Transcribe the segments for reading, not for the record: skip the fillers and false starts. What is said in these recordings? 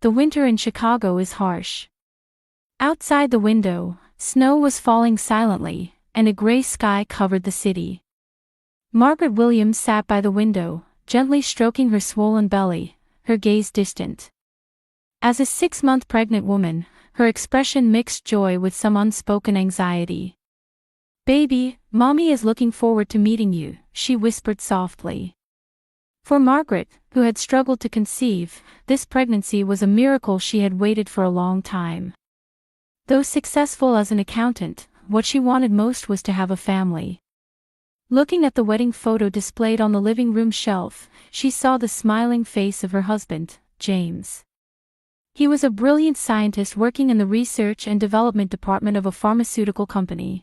the winter in Chicago is harsh. Outside the window, snow was falling silently, and a gray sky covered the city. Margaret Williams sat by the window, gently stroking her swollen belly, her gaze distant. As a 6-month pregnant woman, her expression mixed joy with some unspoken anxiety. "Baby, Mommy is looking forward to meeting you," she whispered softly. For Margaret, who had struggled to conceive, this pregnancy was a miracle she had waited for a long time. Though successful as an accountant, what she wanted most was to have a family. Looking at the wedding photo displayed on the living room shelf, she saw the smiling face of her husband, James. He was a brilliant scientist working in the research and development department of a pharmaceutical company.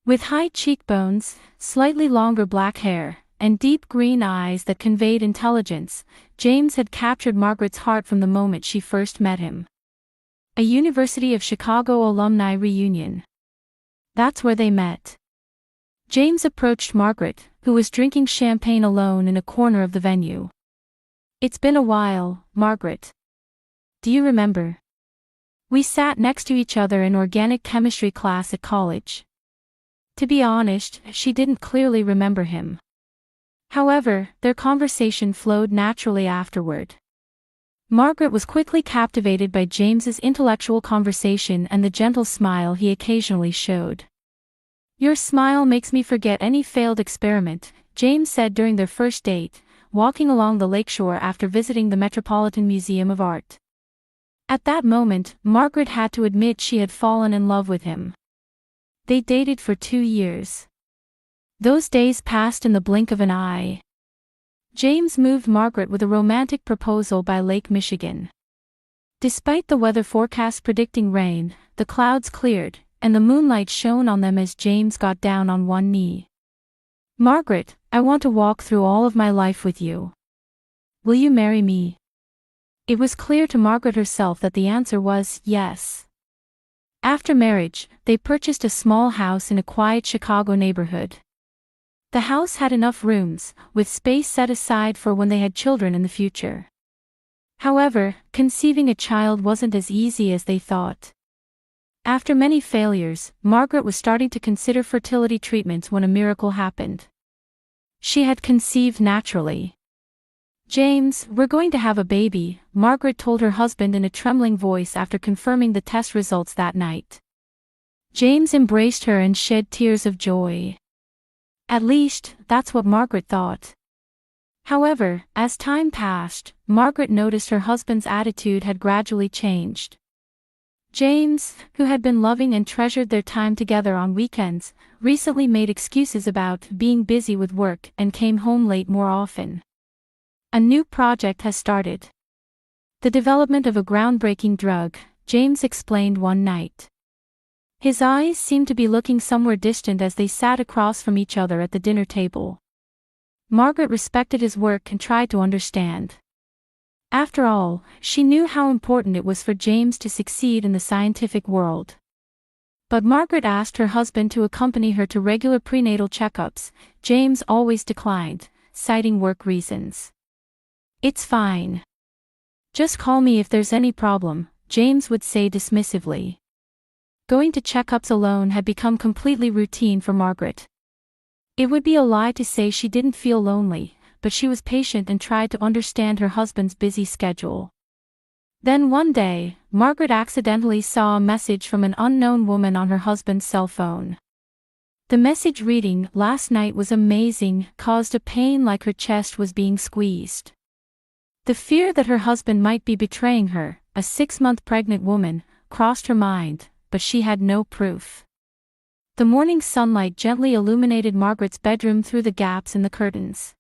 With high cheekbones, slightly longer black hair, and deep green eyes that conveyed intelligence, James had captured Margaret's heart from the moment she first met him. A University of Chicago alumni reunion. That's where they met. James approached Margaret, who was drinking champagne alone in a corner of the venue. "It's been a while, Margaret. Do you remember? We sat next to each other in organic chemistry class at college." To be honest, she didn't clearly remember him. However, their conversation flowed naturally afterward. Margaret was quickly captivated by James's intellectual conversation and the gentle smile he occasionally showed. "Your smile makes me forget any failed experiment," James said during their first date, walking along the lakeshore after visiting the Metropolitan Museum of Art. At that moment, Margaret had to admit she had fallen in love with him. They dated for 2 years. Those days passed in the blink of an eye. James moved Margaret with a romantic proposal by Lake Michigan. Despite the weather forecast predicting rain, the clouds cleared, and the moonlight shone on them as James got down on one knee. "Margaret, I want to walk through all of my life with you. Will you marry me?" It was clear to Margaret herself that the answer was yes. After marriage, they purchased a small house in a quiet Chicago neighborhood. The house had enough rooms, with space set aside for when they had children in the future. However, conceiving a child wasn't as easy as they thought. After many failures, Margaret was starting to consider fertility treatments when a miracle happened. She had conceived naturally. "James, we're going to have a baby," Margaret told her husband in a trembling voice after confirming the test results that night. James embraced her and shed tears of joy. At least, that's what Margaret thought. However, as time passed, Margaret noticed her husband's attitude had gradually changed. James, who had been loving and treasured their time together on weekends, recently made excuses about being busy with work and came home late more often. "A new project has started. The development of a groundbreaking drug," James explained one night. His eyes seemed to be looking somewhere distant as they sat across from each other at the dinner table. Margaret respected his work and tried to understand. After all, she knew how important it was for James to succeed in the scientific world. But Margaret asked her husband to accompany her to regular prenatal checkups. James always declined, citing work reasons. "It's fine. Just call me if there's any problem," James would say dismissively. Going to checkups alone had become completely routine for Margaret. It would be a lie to say she didn't feel lonely, but she was patient and tried to understand her husband's busy schedule. Then one day, Margaret accidentally saw a message from an unknown woman on her husband's cell phone. The message reading, "Last night was amazing," caused a pain like her chest was being squeezed. The fear that her husband might be betraying her, a 6-month pregnant woman, crossed her mind, but she had no proof. The morning sunlight gently illuminated Margaret's bedroom through the gaps in the curtains.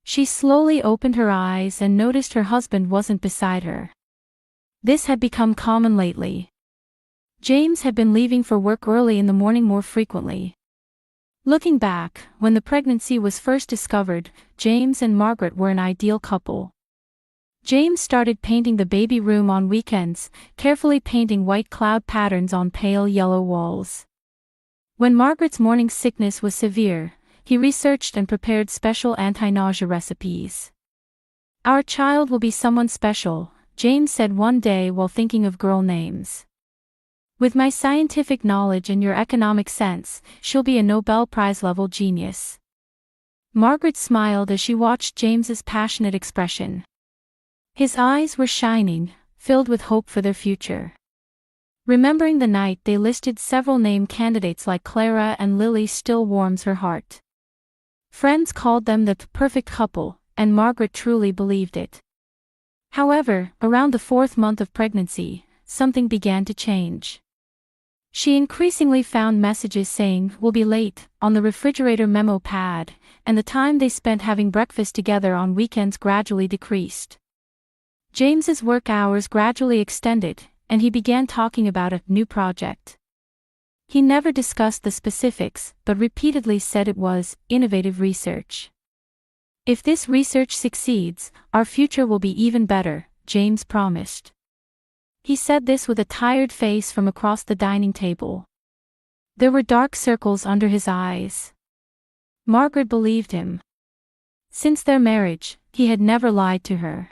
She slowly opened her eyes and noticed her husband wasn't beside her. This had become common lately. James had been leaving for work early in the morning more frequently. Looking back, when the pregnancy was first discovered, James and Margaret were an ideal couple. James started painting the baby room on weekends, carefully painting white cloud patterns on pale yellow walls. When Margaret's morning sickness was severe, he researched and prepared special anti-nausea recipes. "Our child will be someone special," James said one day while thinking of girl names. With my scientific knowledge and your economic sense, she'll be a Nobel Prize-level genius. Margaret smiled as she watched James's passionate expression. His eyes were shining, filled with hope for their future. Remembering the night they listed several name candidates like Clara and Lily still warms her heart. Friends called them the perfect couple, and Margaret truly believed it. However, around the 4th month of pregnancy, something began to change. She increasingly found messages saying, "We'll be late," on the refrigerator memo pad, and the time they spent having breakfast together on weekends gradually decreased. James's work hours gradually extended, and he began talking about a new project. He never discussed the specifics, but repeatedly said it was innovative research. "If this research succeeds, our future will be even better," James promised. He said this with a tired face from across the dining table. There were dark circles under his eyes. Margaret believed him. Since their marriage, he had never lied to her.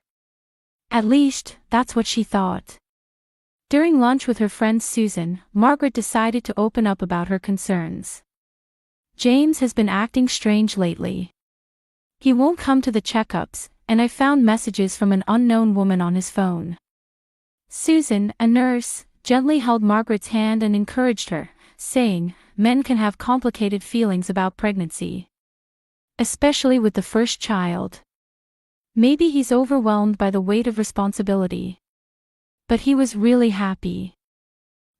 At least, that's what she thought. During lunch with her friend Susan, Margaret decided to open up about her concerns. "James has been acting strange lately. He won't come to the checkups, and I found messages from an unknown woman on his phone." Susan, a nurse, gently held Margaret's hand and encouraged her, saying, "Men can have complicated feelings about pregnancy. Especially with the first child. Maybe he's overwhelmed by the weight of responsibility." But he was really happy.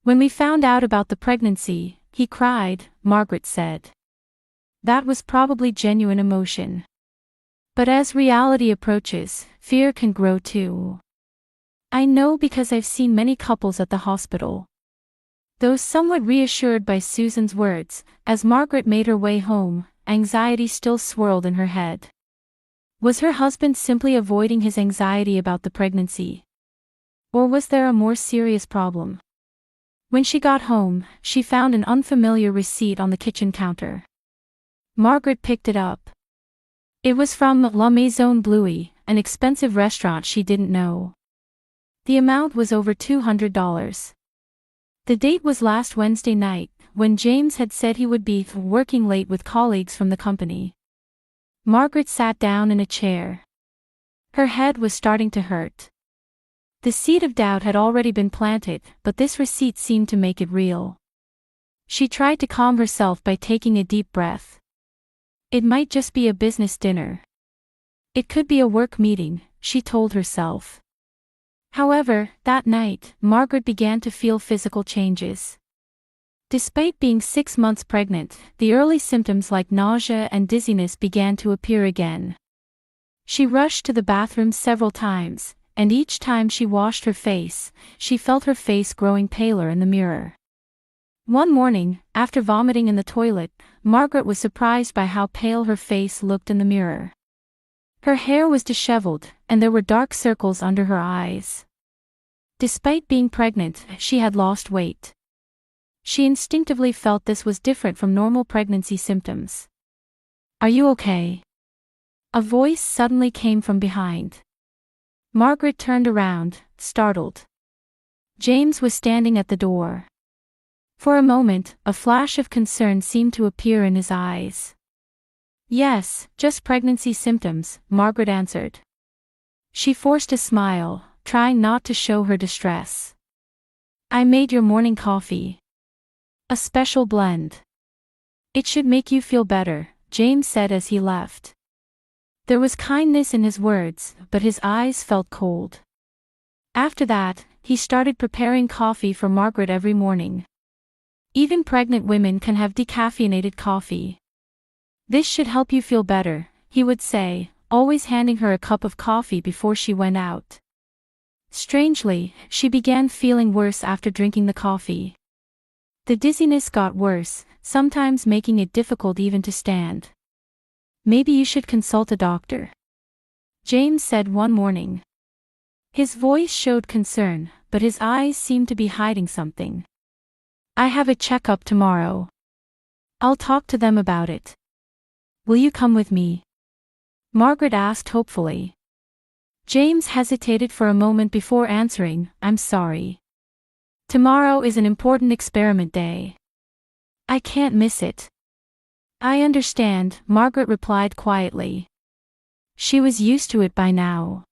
"When we found out about the pregnancy, he cried," Margaret said. That was probably genuine emotion. But as reality approaches, fear can grow too. "I know because I've seen many couples at the hospital." Though somewhat reassured by Susan's words, as Margaret made her way home, anxiety still swirled in her head. Was her husband simply avoiding his anxiety about the pregnancy? Or was there a more serious problem? When she got home, she found an unfamiliar receipt on the kitchen counter. Margaret picked it up. It was from La Maison Bluey, an expensive restaurant she didn't know. The amount was over $200. The date was last Wednesday night, when James had said he would be working late with colleagues from the company. Margaret sat down in a chair. Her head was starting to hurt. The seed of doubt had already been planted, but this receipt seemed to make it real. She tried to calm herself by taking a deep breath. It might just be a business dinner. It could be a work meeting, she told herself. However, that night, Margaret began to feel physical changes. Despite being 6 months pregnant, the early symptoms like nausea and dizziness began to appear again. She rushed to the bathroom several times, and each time she washed her face, she felt her face growing paler in the mirror. One morning, after vomiting in the toilet, Margaret was surprised by how pale her face looked in the mirror. Her hair was disheveled, and there were dark circles under her eyes. Despite being pregnant, she had lost weight. She instinctively felt this was different from normal pregnancy symptoms. "Are you okay?" A voice suddenly came from behind. Margaret turned around, startled. James was standing at the door. For a moment, a flash of concern seemed to appear in his eyes. "Yes, just pregnancy symptoms," Margaret answered. She forced a smile, trying not to show her distress. "I made your morning coffee. A special blend. It should make you feel better," James said as he left. There was kindness in his words, but his eyes felt cold. After that, he started preparing coffee for Margaret every morning. Even pregnant women can have decaffeinated coffee. "This should help you feel better," he would say, always handing her a cup of coffee before she went out. Strangely, she began feeling worse after drinking the coffee. The dizziness got worse, sometimes making it difficult even to stand. "Maybe you should consult a doctor," James said one morning. His voice showed concern, but his eyes seemed to be hiding something. "I have a checkup tomorrow. I'll talk to them about it. Will you come with me?" Margaret asked hopefully. James hesitated for a moment before answering, I'm sorry. Tomorrow is an important experiment day. I can't miss it. I understand, Margaret replied quietly. She was used to it by now.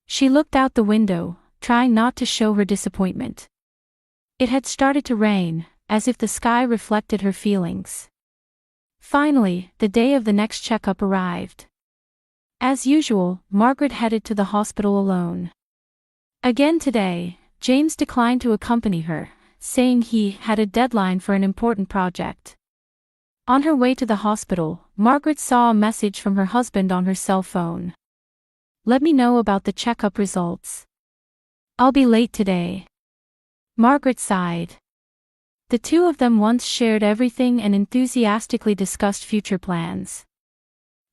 She looked out the window, trying not to show her disappointment. It had started to rain, as if the sky reflected her feelings. Finally, the day of the next checkup arrived. As usual, Margaret headed to the hospital alone. Again today, James declined to accompany her, saying he had a deadline for an important project. On her way to the hospital, Margaret saw a message from her husband on her cell phone. Let me know about the checkup results. I'll be late today. Margaret sighed. The two of them once shared everything and enthusiastically discussed future plans.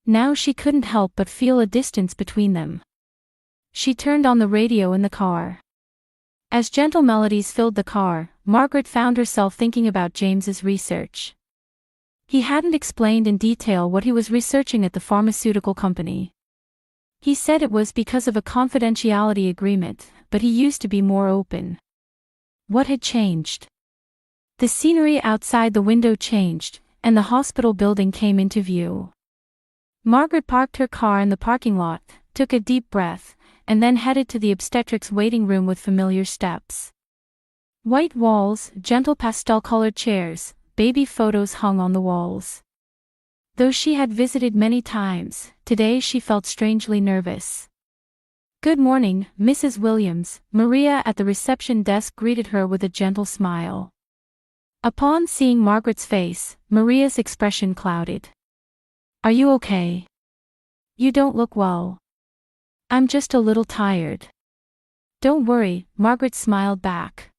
Now she couldn't help but feel a distance between them. She turned on the radio in the car. As gentle melodies filled the car, Margaret found herself thinking about James's research. He hadn't explained in detail what he was researching at the pharmaceutical company. He said it was because of a confidentiality agreement, but he used to be more open. What had changed? The scenery outside the window changed, and the hospital building came into view. Margaret parked her car in the parking lot, took a deep breath, and then headed to the obstetrics waiting room with familiar steps. White walls, gentle pastel-colored chairs, baby photos hung on the walls. Though she had visited many times, today she felt strangely nervous. Good morning, Mrs. Williams, Maria at the reception desk greeted her with a gentle smile. Upon seeing Margaret's face, Maria's expression clouded. Are you okay? You don't look well. I'm just a little tired. Don't worry, Margaret smiled back.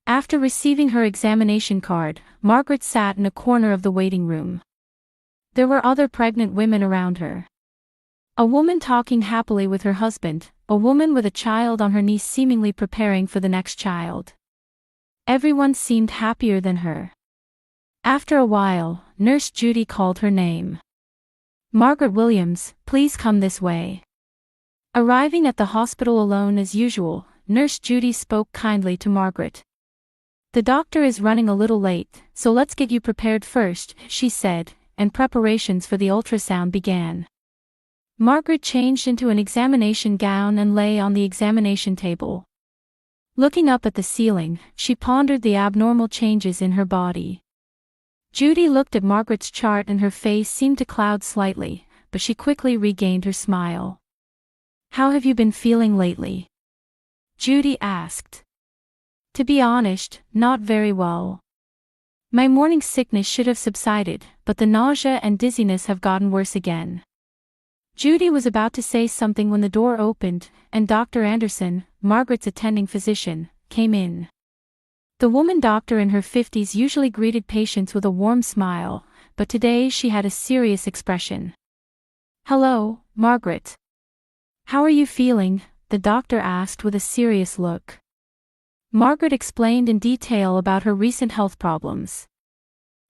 After receiving her examination card, Margaret sat in a corner of the waiting room. There were other pregnant women around her. A woman talking happily with her husband, a woman with a child on her knee seemingly preparing for the next child. Everyone seemed happier than her. After a while, Nurse Judy called her name. Margaret Williams, please come this way. Arriving at the hospital alone as usual, Nurse Judy spoke kindly to Margaret. The doctor is running a little late, so let's get you prepared first, she said, and preparations for the ultrasound began. Margaret changed into an examination gown and lay on the examination table. Looking up at the ceiling, she pondered the abnormal changes in her body. Judy looked at Margaret's chart and her face seemed to cloud slightly, but she quickly regained her smile. How have you been feeling lately? Judy asked. To be honest, not very well. My morning sickness should have subsided, but the nausea and dizziness have gotten worse again. Judy was about to say something when the door opened, and Dr. Anderson, Margaret's attending physician, came in. The woman doctor in her 50s usually greeted patients with a warm smile, but today she had a serious expression. Hello, Margaret. How are you feeling? The doctor asked with a serious look. Margaret explained in detail about her recent health problems.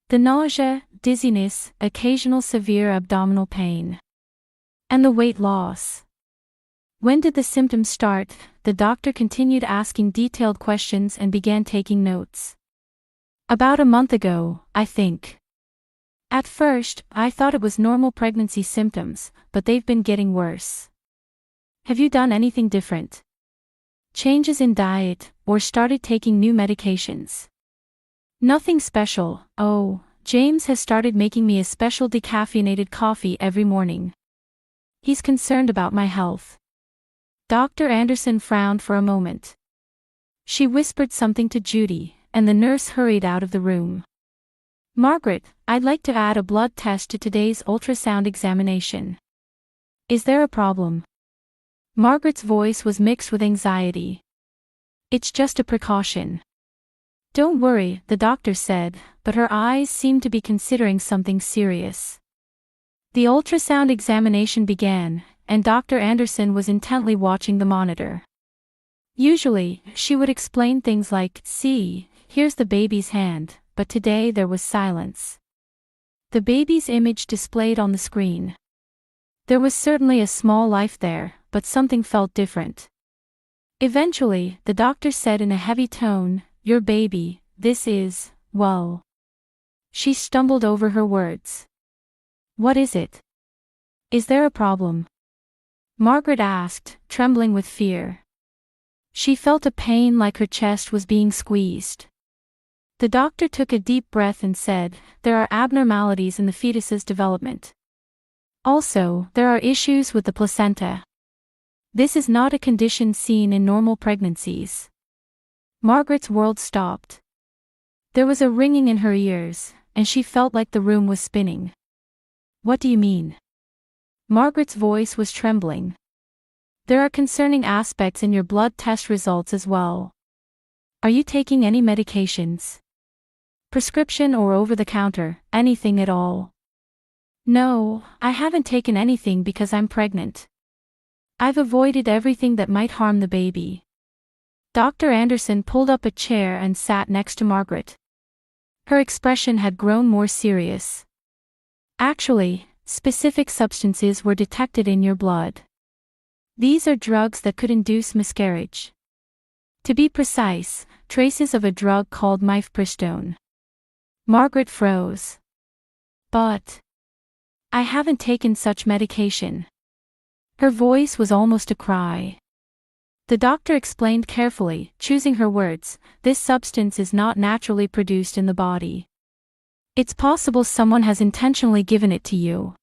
The nausea, dizziness, occasional severe abdominal pain. And the weight loss. When did the symptoms start? The doctor continued asking detailed questions and began taking notes. About a month ago, I think. At first, I thought it was normal pregnancy symptoms, but they've been getting worse. Have you done anything different? Changes in diet, or started taking new medications? Nothing special. Oh, James has started making me a special decaffeinated coffee every morning. He's concerned about my health. Dr. Anderson frowned for a moment. She whispered something to Judy, and the nurse hurried out of the room. Margaret, I'd like to add a blood test to today's ultrasound examination. Is there a problem? Margaret's voice was mixed with anxiety. It's just a precaution. Don't worry, the doctor said, but her eyes seemed to be considering something serious. The ultrasound examination began, and Dr. Anderson was intently watching the monitor. Usually, she would explain things like, see, here's the baby's hand, but today there was silence. The baby's image displayed on the screen. There was certainly a small life there, but something felt different. Eventually, the doctor said in a heavy tone, "Your baby, this is, well." She stumbled over her words. "What is it? Is there a problem?" Margaret asked, trembling with fear. She felt a pain like her chest was being squeezed. The doctor took a deep breath and said, "There are abnormalities in the fetus's development. Also, there are issues with the placenta. This is not a condition seen in normal pregnancies." Margaret's world stopped. There was a ringing in her ears, and she felt like the room was spinning. "What do you mean?" Margaret's voice was trembling. "There are concerning aspects in your blood test results as well. Are you taking any medications? Prescription or over-the-counter, anything at all?" "No, I haven't taken anything because I'm pregnant. I've avoided everything that might harm the baby." Dr. Anderson pulled up a chair and sat next to Margaret. Her expression had grown more serious. "Actually, specific substances were detected in your blood. These are drugs that could induce miscarriage. To be precise, traces of a drug called mifepristone." Margaret froze. "But I haven't taken such medication." Her voice was almost a cry. The doctor explained carefully, choosing her words, "This substance is not naturally produced in the body. It's possible someone has intentionally given it to you."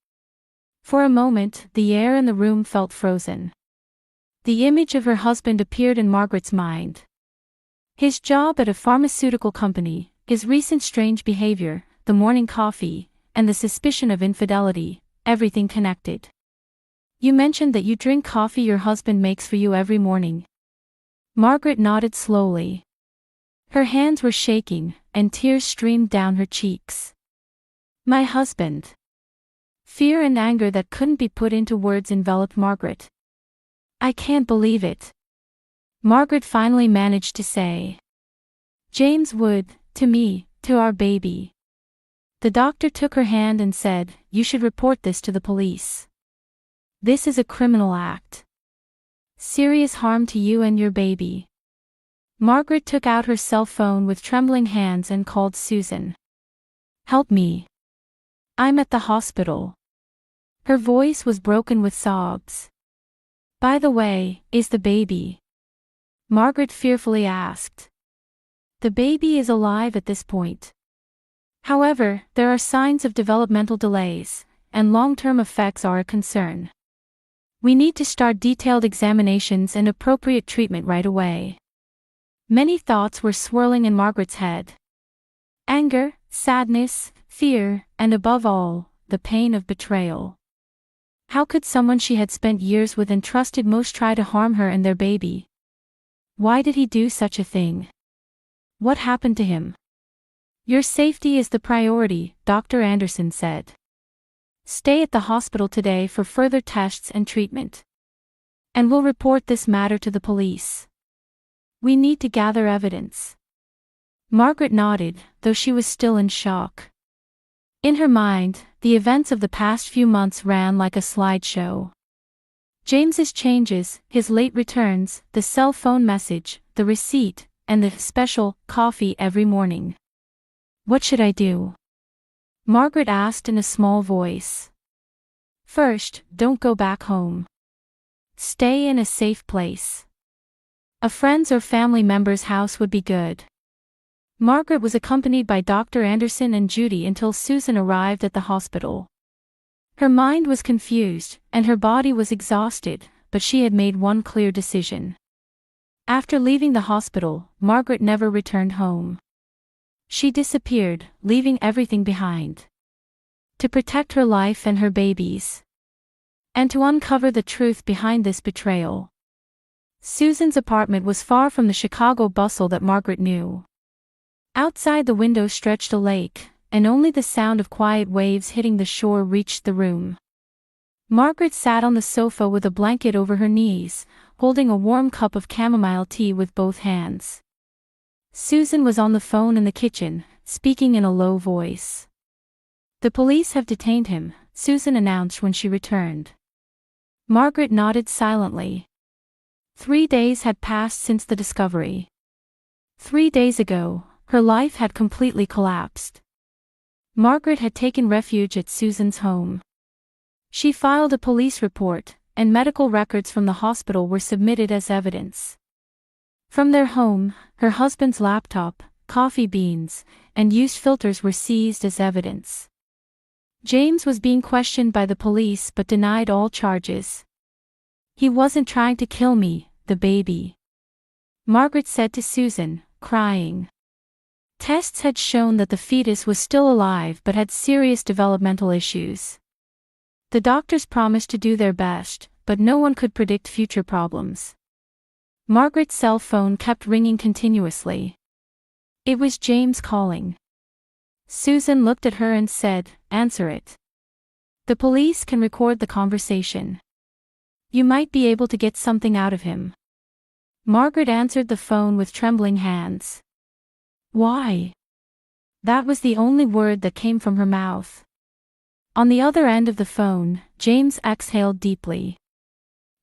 For a moment, the air in the room felt frozen. The image of her husband appeared in Margaret's mind. His job at a pharmaceutical company, his recent strange behavior, the morning coffee, and the suspicion of infidelity, everything connected. "You mentioned that you drink coffee your husband makes for you every morning." Margaret nodded slowly. Her hands were shaking, and tears streamed down her cheeks. "My husband." Fear and anger that couldn't be put into words enveloped Margaret. "I can't believe it." Margaret finally managed to say. "James would, to me, to our baby." The doctor took her hand and said, "You should report this to the police. This is a criminal act. Serious harm to you and your baby." Margaret took out her cell phone with trembling hands and called Susan. "Help me. I'm at the hospital." Her voice was broken with sobs. "By the way, is the baby?" Margaret fearfully asked. "The baby is alive at this point. However, there are signs of developmental delays, and long-term effects are a concern. We need to start detailed examinations and appropriate treatment right away." Many thoughts were swirling in Margaret's head. Anger, sadness, fear, and above all, the pain of betrayal. How could someone she had spent years with and trusted most try to harm her and their baby? Why did he do such a thing? What happened to him? "Your safety is the priority," Dr. Anderson said. "Stay at the hospital today for further tests and treatment. And we'll report this matter to the police. We need to gather evidence." Margaret nodded, though she was still in shock. In her mind, the events of the past few months ran like a slideshow. James's changes, his late returns, the cell phone message, the receipt, and the special coffee every morning. "What should I do?" Margaret asked in a small voice. "First, don't go back home. Stay in a safe place. A friend's or family member's house would be good." Margaret was accompanied by Dr. Anderson and Judy until Susan arrived at the hospital. Her mind was confused, and her body was exhausted, but she had made one clear decision. After leaving the hospital, Margaret never returned home. She disappeared, leaving everything behind. To protect her life and her babies. And to uncover the truth behind this betrayal. Susan's apartment was far from the Chicago bustle that Margaret knew. Outside the window stretched a lake, and only the sound of quiet waves hitting the shore reached the room. Margaret sat on the sofa with a blanket over her knees, holding a warm cup of chamomile tea with both hands. Susan was on the phone in the kitchen, speaking in a low voice. "The police have detained him," Susan announced when she returned. Margaret nodded silently. 3 days had passed since the discovery. 3 days ago, her life had completely collapsed. Margaret had taken refuge at Susan's home. She filed a police report, and medical records from the hospital were submitted as evidence. From their home, her husband's laptop, coffee beans, and used filters were seized as evidence. James was being questioned by the police but denied all charges. "He wasn't trying to kill me, the baby," Margaret said to Susan, crying. Tests had shown that the fetus was still alive but had serious developmental issues. The doctors promised to do their best, but no one could predict future problems. Margaret's cell phone kept ringing continuously. It was James calling. Susan looked at her and said, "Answer it. The police can record the conversation. You might be able to get something out of him." Margaret answered the phone with trembling hands. "Why?" That was the only word that came from her mouth. On the other end of the phone, James exhaled deeply.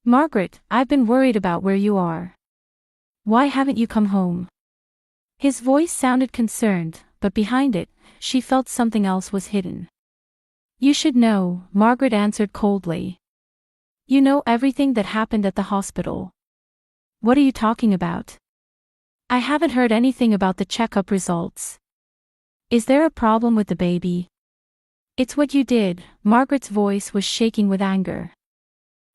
"Margaret, I've been worried about where you are. Why haven't you come home?" His voice sounded concerned, but behind it, she felt something else was hidden. "You should know," Margaret answered coldly. "You know everything that happened at the hospital." "What are you talking about?" "I haven't heard anything about the checkup results." "Is there a problem with the baby?" "It's what you did," Margaret's voice was shaking with anger.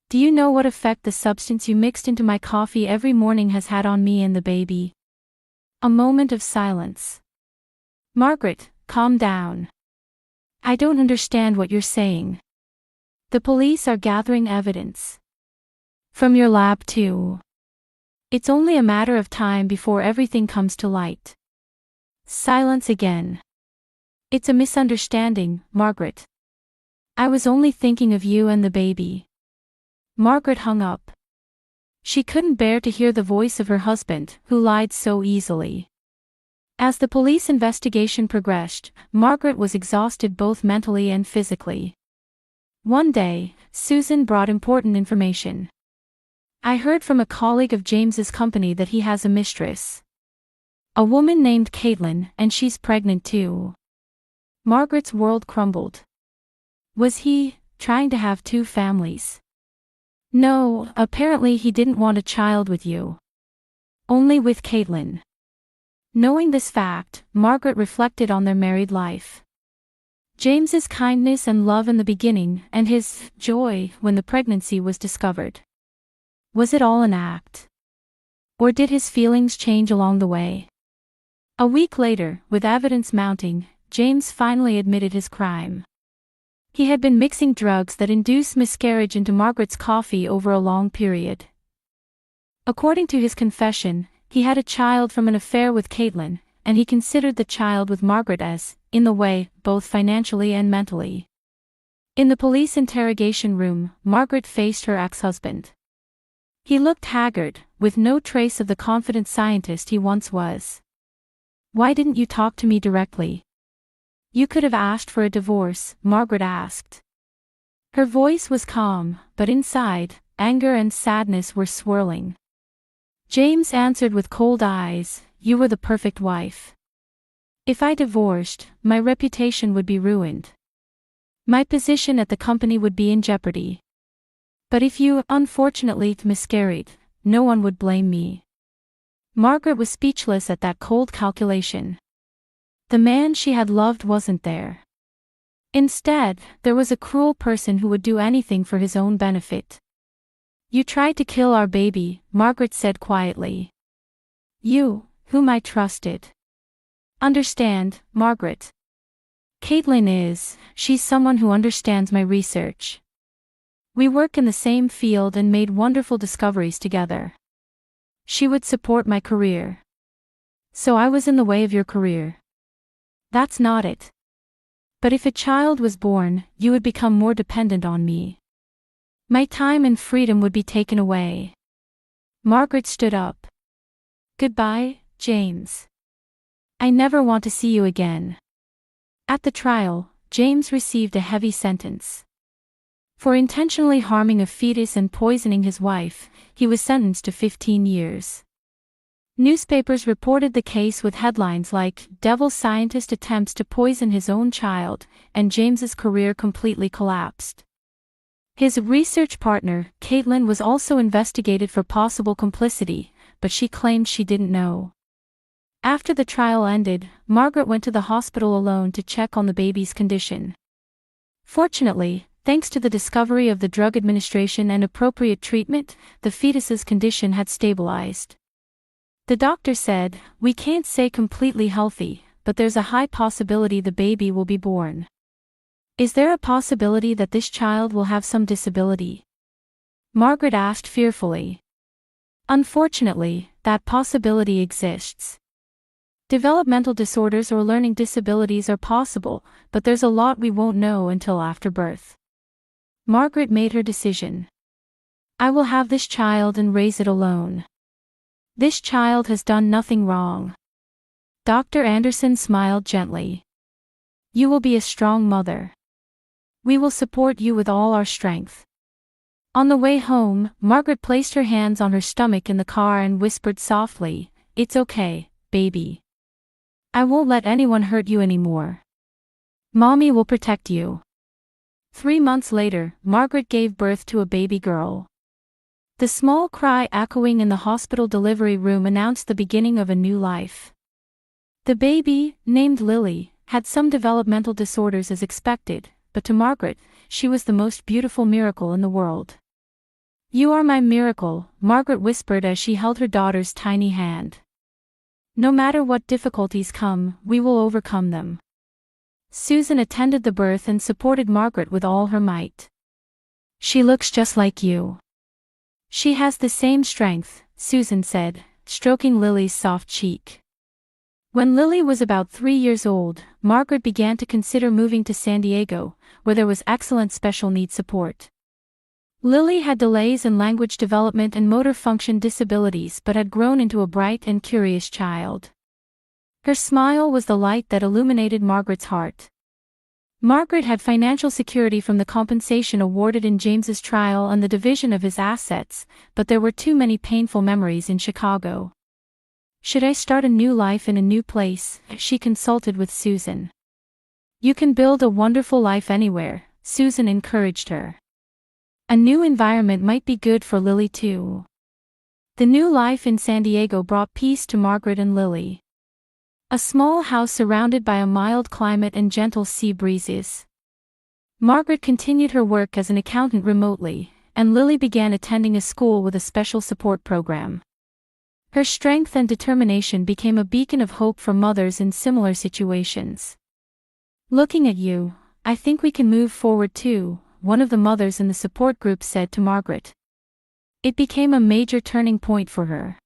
"Do you know what effect the substance you mixed into my coffee every morning has had on me and the baby?" A moment of silence. "Margaret, calm down. I don't understand what you're saying." "The police are gathering evidence. From your lab too. It's only a matter of time before everything comes to light." Silence again. "It's a misunderstanding, Margaret. I was only thinking of you and the baby." Margaret hung up. She couldn't bear to hear the voice of her husband, who lied so easily. As the police investigation progressed, Margaret was exhausted both mentally and physically. One day, Susan brought important information. "I heard from a colleague of James's company that he has a mistress. A woman named Caitlin, and she's pregnant too." Margaret's world crumbled. Was he trying to have two families? "No, apparently he didn't want a child with you. Only with Caitlin." Knowing this fact, Margaret reflected on their married life. James's kindness and love in the beginning, and his joy when the pregnancy was discovered. Was it all an act? Or did his feelings change along the way? A week later, with evidence mounting, James finally admitted his crime. He had been mixing drugs that induced miscarriage into Margaret's coffee over a long period. According to his confession, he had a child from an affair with Caitlin, and he considered the child with Margaret as, in the way, both financially and mentally. In the police interrogation room, Margaret faced her ex-husband. He looked haggard, with no trace of the confident scientist he once was. "Why didn't you talk to me directly? You could have asked for a divorce," Margaret asked. Her voice was calm, but inside, anger and sadness were swirling. James answered with cold eyes, "You were the perfect wife. If I divorced, my reputation would be ruined. My position at the company would be in jeopardy. But if you, unfortunately, miscarried, no one would blame me." Margaret was speechless at that cold calculation. The man she had loved wasn't there. Instead, there was a cruel person who would do anything for his own benefit. "You tried to kill our baby," Margaret said quietly. "You, whom I trusted. Understand, Margaret. She's someone who understands my research. We work in the same field and made wonderful discoveries together. She would support my career. So I was in the way of your career. That's not it. But if a child was born, you would become more dependent on me. My time and freedom would be taken away." Margaret stood up. "Goodbye, James. I never want to see you again." At the trial, James received a heavy sentence. For intentionally harming a fetus and poisoning his wife, he was sentenced to 15 years. Newspapers reported the case with headlines like, "Devil Scientist Attempts to Poison His Own Child," and James's career completely collapsed. His research partner, Caitlin, was also investigated for possible complicity, but she claimed she didn't know. After the trial ended, Margaret went to the hospital alone to check on the baby's condition. Fortunately, thanks to the discovery of the Drug Administration and appropriate treatment, the fetus's condition had stabilized. The doctor said, "We can't say completely healthy, but there's a high possibility the baby will be born." "Is there a possibility that this child will have some disability?" Margaret asked fearfully. "Unfortunately, that possibility exists. Developmental disorders or learning disabilities are possible, but there's a lot we won't know until after birth." Margaret made her decision. "I will have this child and raise it alone. This child has done nothing wrong." Dr. Anderson smiled gently. "You will be a strong mother. We will support you with all our strength." On the way home, Margaret placed her hands on her stomach in the car and whispered softly, "It's okay, baby. I won't let anyone hurt you anymore. Mommy will protect you." 3 months later, Margaret gave birth to a baby girl. The small cry echoing in the hospital delivery room announced the beginning of a new life. The baby, named Lily, had some developmental disorders as expected, but to Margaret, she was the most beautiful miracle in the world. "You are my miracle," Margaret whispered as she held her daughter's tiny hand. "No matter what difficulties come, we will overcome them." Susan attended the birth and supported Margaret with all her might. "She looks just like you. She has the same strength," Susan said, stroking Lily's soft cheek. When Lily was about 3 years old, Margaret began to consider moving to San Diego, where there was excellent special needs support. Lily had delays in language development and motor function disabilities but had grown into a bright and curious child. Her smile was the light that illuminated Margaret's heart. Margaret had financial security from the compensation awarded in James's trial and the division of his assets, but there were too many painful memories in Chicago. "Should I start a new life in a new place?" she consulted with Susan. "You can build a wonderful life anywhere," Susan encouraged her. A new environment might be good for Lily too. The new life in San Diego brought peace to Margaret and Lily. A small house surrounded by a mild climate and gentle sea breezes. Margaret continued her work as an accountant remotely, and Lily began attending a school with a special support program. Her strength and determination became a beacon of hope for mothers in similar situations. "Looking at you, I think we can move forward too," one of the mothers in the support group said to Margaret. It became a major turning point for her.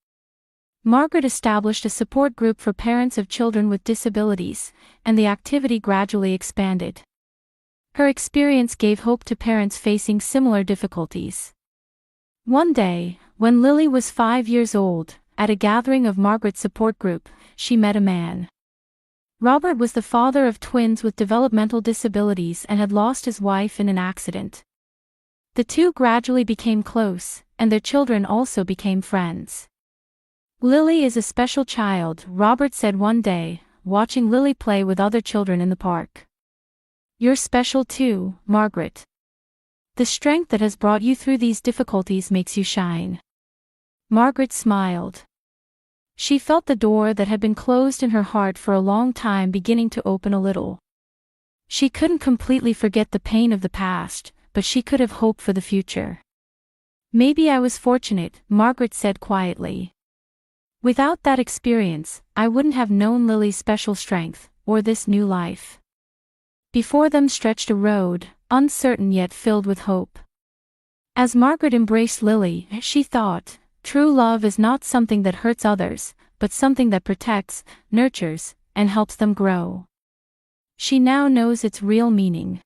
Margaret established a support group for parents of children with disabilities, and the activity gradually expanded. Her experience gave hope to parents facing similar difficulties. One day, when Lily was 5 years old, at a gathering of Margaret's support group, she met a man. Robert was the father of twins with developmental disabilities and had lost his wife in an accident. The two gradually became close, and their children also became friends. "Lily is a special child," Robert said one day, watching Lily play with other children in the park. "You're special too, Margaret. The strength that has brought you through these difficulties makes you shine." Margaret smiled. She felt the door that had been closed in her heart for a long time beginning to open a little. She couldn't completely forget the pain of the past, but she could have hope for the future. "Maybe I was fortunate," Margaret said quietly. "Without that experience, I wouldn't have known Lily's special strength, or this new life." Before them stretched a road, uncertain yet filled with hope. As Margaret embraced Lily, she thought, true love is not something that hurts others, but something that protects, nurtures, and helps them grow. She now knows its real meaning.